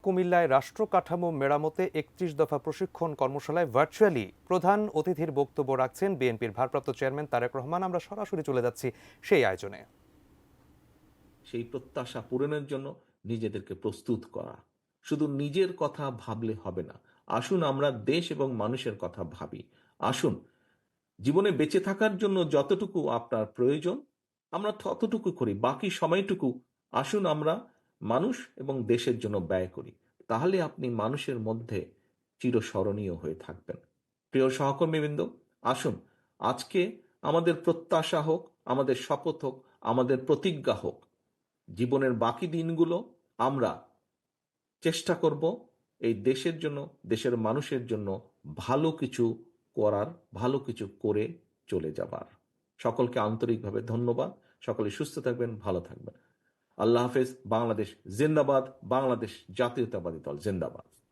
কুমিল্লায় রাষ্ট্র কাঠামো মেরামতে ৩১ দফা প্রশিক্ষণ কর্মশালায় ভার্চুয়ালি প্রধান অতিথির বক্তব্য রাখছেন বিএনপির ভারপ্রাপ্ত চেয়ারম্যান তারেক রহমান। আমরা সরাসরি চলে যাচ্ছি সেই আয়োজনে। সেই প্রত্যাশা পূরণের জন্য নিজেদেরকে প্রস্তুত করা। শুধু নিজের কথা ভাবলে হবে না। আসুন আমরা দেশ এবং মানুষের কথা ভাবি। আসুন জীবনে বেঁচে থাকার জন্য যতটুকু আপনার প্রয়োজন আমরা ততটুকু করি, বাকি সময়টুকু আসুন আমরা মানুষ এবং দেশের জন্য ব্যয় করি। তাহলে আপনি মানুষের মধ্যে চিরস্মরণীয় হয়ে থাকবেন। প্রিয় সহকর্মীবৃন্দ, আসুন আজকে আমাদের প্রত্যাশা হোক, আমাদের শপথ হোক, আমাদের প্রতিজ্ঞা হোক, জীবনের বাকি দিনগুলো আমরা চেষ্টা করব এই দেশের জন্য, দেশের মানুষের জন্য ভালো কিছু করার, ভালো কিছু করে চলে যাবার। সকলকে আন্তরিকভাবে ধন্যবাদ। সকলে সুস্থ থাকবেন, ভালো থাকবেন। আল্লাহ হাফেজ। বাংলাদেশ জিন্দাবাদ। বাংলাদেশ জাতীয়তাবাদী দল জিন্দাবাদ।